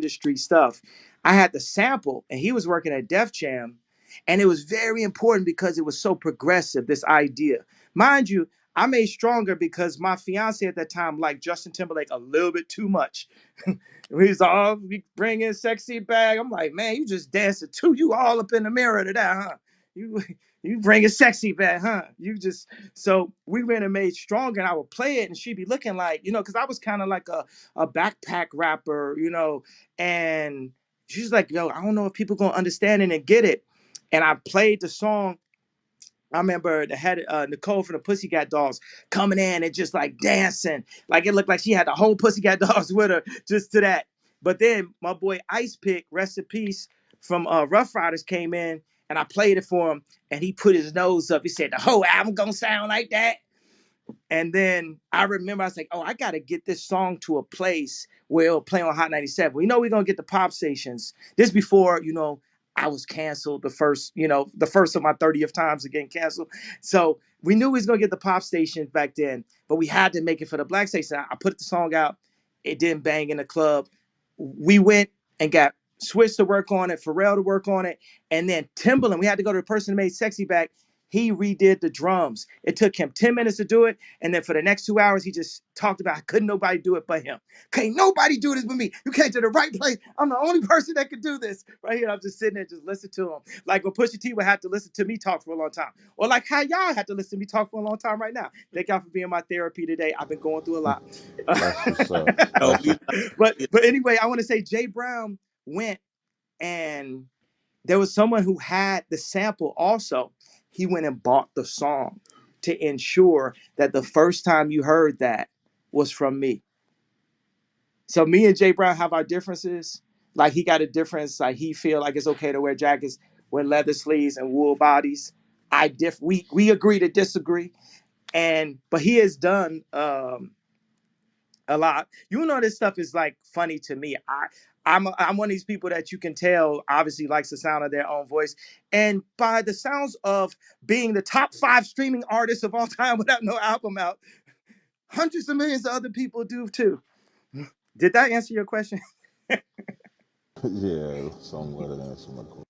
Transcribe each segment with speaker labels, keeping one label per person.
Speaker 1: industry stuff. I had the sample, and he was working at Def Jam, and it was very important because it was so progressive. This idea, mind you, I made Stronger because my fiance at that time liked Justin Timberlake a little bit too much. He's all we bring in sexy bag. I'm like, man, you just dancing too. You all up in the mirror to that, huh? You you bring a sexy back, huh? You just so we went and made Stronger, and I would play it, and she'd be looking like, because I was kind of like a backpack rapper, and she's like, yo, I don't know if people gonna understand it and get it. And I played the song. I remember the head Nicole from the Pussycat Dolls coming in and just like dancing, like it looked like she had the whole Pussycat Dolls with her just to that. But then my boy Ice Pick, rest in peace, from Rough Riders came in, and I played it for him, and he put his nose up. He said the whole album gonna sound like that. And then I remember I was like, oh, I got to get this song to a place where it'll play on Hot 97. We know we're going to get the pop stations. This before, I was canceled the first of my 30th times of getting canceled. So we knew we was going to get the pop stations back then, but we had to make it for the black station. I put the song out. It didn't bang in the club. We went and got Switch to work on it, Pharrell to work on it, and then Timbaland. We had to go to the person who made Sexy Back. He redid the drums. It took him 10 minutes to do it. And then for the next 2 hours, he just talked about couldn't nobody do it but him. Can't nobody do this but me. You came to the right place. I'm the only person that could do this. Right here, I'm just sitting there, just listen to him. Like when Pusha T would have to listen to me talk for a long time. Or like how y'all had to listen to me talk for a long time right now. Thank y'all for being my therapy today. I've been going through a lot.
Speaker 2: That's what's up.
Speaker 3: Oh,
Speaker 2: That's
Speaker 3: we
Speaker 2: what,
Speaker 1: but anyway, I want to say Jay Brown went, and there was someone who had the sample also. He went and bought the song to ensure that the first time you heard that was from me. So me and Jay Brown have our differences. Like he got a difference. Like he feel like it's okay to wear jackets with leather sleeves and wool bodies. We agree to disagree. But he has done a lot. This stuff is like funny to me. I'm one of these people that you can tell obviously likes the sound of their own voice, and by the sounds of being the top 5 streaming artists of all time without no album out, hundreds of millions of other people do too. Did that answer your question?
Speaker 2: yeah, somewhat of answer my question.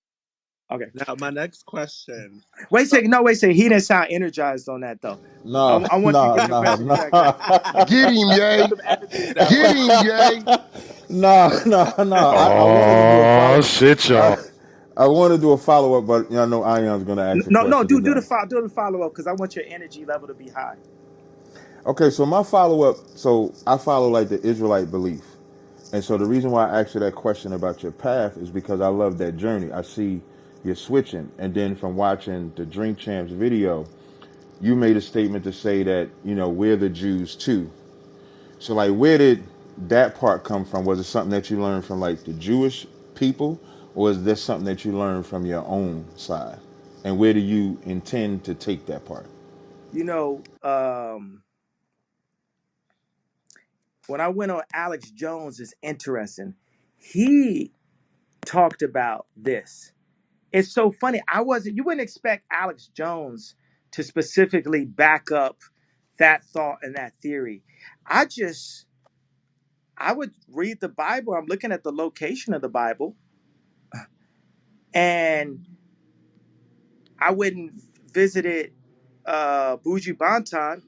Speaker 1: Okay.
Speaker 3: now my next question.
Speaker 1: Wait a
Speaker 3: So,
Speaker 1: second. No, wait a second. He didn't sound energized on that though. I,
Speaker 2: Nah,
Speaker 1: I want you to
Speaker 2: nah,
Speaker 1: get your
Speaker 2: nah,
Speaker 1: question back right.
Speaker 2: nah.
Speaker 4: Get him,
Speaker 3: put
Speaker 4: yay.
Speaker 3: some energy in that
Speaker 4: Get
Speaker 3: one.
Speaker 4: him, yay.
Speaker 2: Nah. I want to do a
Speaker 5: Oh
Speaker 2: follow.
Speaker 5: shit,
Speaker 2: I,
Speaker 5: y'all.
Speaker 2: I want to do a follow up, but I know Ion's gonna ask a
Speaker 1: No,
Speaker 2: question
Speaker 1: do do the
Speaker 2: today.
Speaker 1: do the follow up because I want your energy level to be high.
Speaker 2: Okay, so my follow up. So I follow like the Israelite belief, and so the reason why I asked you that question about your path is because I love that journey. I see you're switching, and then from watching the Drink Champs video, you made a statement to say that we're the Jews too. So like, where did that part come from? Was it something that you learned from like the Jewish people, or is this something that you learned from your own side? And where do you intend to take that part?
Speaker 1: You know, when I went on Alex Jones, is interesting. He talked about this. It's so funny. You wouldn't expect Alex Jones to specifically back up that thought and that theory. I just, I would read the Bible. I'm looking at the location of the Bible, and I wouldn't visited Buju Banton,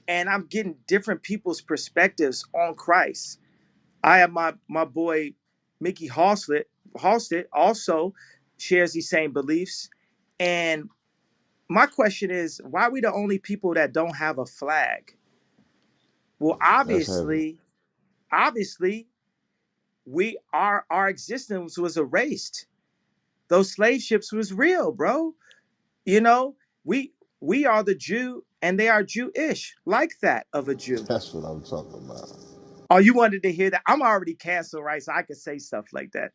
Speaker 1: and I'm getting different people's perspectives on Christ. I have my boy Mickey Halsted also shares these same beliefs. And my question is, why are we the only people that don't have a flag? Well,
Speaker 2: That's heavy.
Speaker 1: obviously, we our existence was erased. Those slave ships was real, bro. You know, we we are the Jew and they are Jewish, like that of a Jew.
Speaker 2: That's what I'm talking about.
Speaker 1: Oh, you wanted to hear that? I'm already canceled, right? So I could say stuff like that.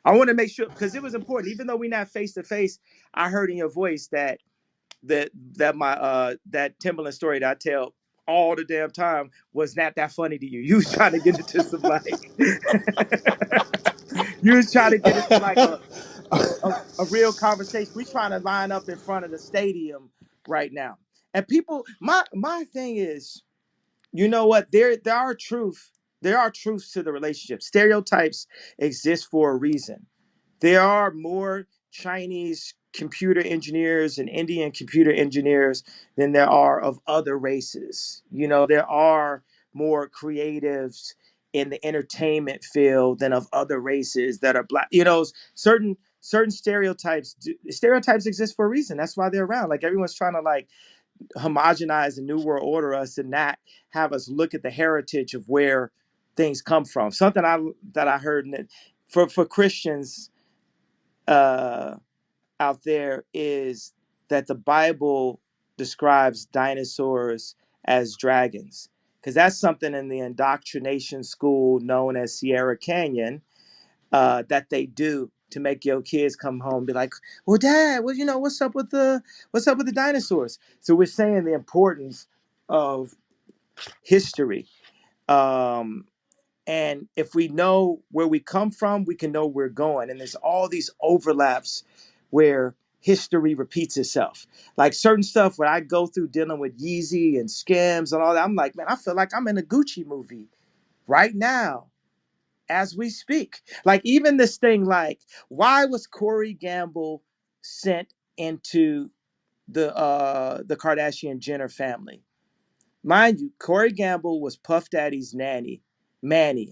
Speaker 1: I want to make sure because it was important. Even though we're not face to face, I heard in your voice that Timberland story that I tell all the damn time was not that funny to you. You was trying to get into some like you was trying to get into like a real conversation. We trying to line up in front of the stadium right now. And people, my thing is, you know what? There are truth. There are truths to the relationship. Stereotypes exist for a reason. There are more Chinese computer engineers and Indian computer engineers than there are of other races. You know, there are more creatives in the entertainment field than of other races that are black. You know, certain stereotypes exist for a reason. That's why they're around. Like everyone's trying to like homogenize the new world order us and not have us look at the heritage of where things come from. Something I heard in it, for Christians uh, out there is that the Bible describes dinosaurs as dragons, because that's something in the indoctrination school known as Sierra Canyon that they do to make your kids come home and be like, well, Dad, well, you know, what's up with the dinosaurs? So we're saying the importance of history. Um, and if we know where we come from, we can know where we're going. And there's all these overlaps where history repeats itself. Like certain stuff when I go through dealing with Yeezy and Skims and all that, I'm like, man, I feel like I'm in a Gucci movie right now as we speak. Like even this thing, like why was Corey Gamble sent into the Kardashian Jenner family? Mind you, Corey Gamble was Puff Daddy's Manny,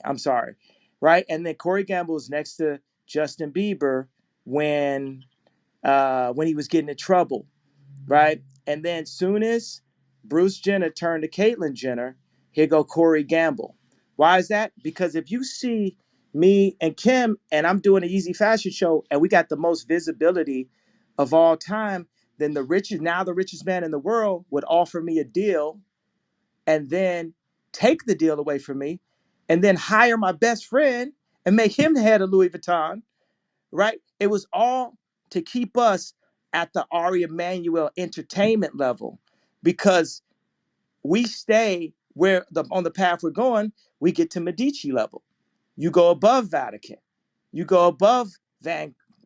Speaker 1: I'm sorry, right? And then Corey Gamble was next to Justin Bieber when he was getting in trouble, right? And then soon as Bruce Jenner turned to Caitlyn Jenner, here go Corey Gamble. Why is that? Because if you see me and Kim and I'm doing an Easy Fashion show and we got the most visibility of all time, then the richest man in the world would offer me a deal and then take the deal away from me and then hire my best friend and make him the head of Louis Vuitton, right? It was all to keep us at the Ari Emanuel entertainment level because we stay where on the path we're going, we get to Medici level. You go above Vatican, you go above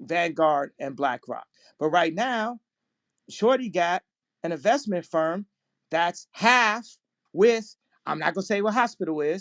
Speaker 1: Vanguard and BlackRock. But right now, Shorty got an investment firm that's half with, I'm not going to say what hospital is,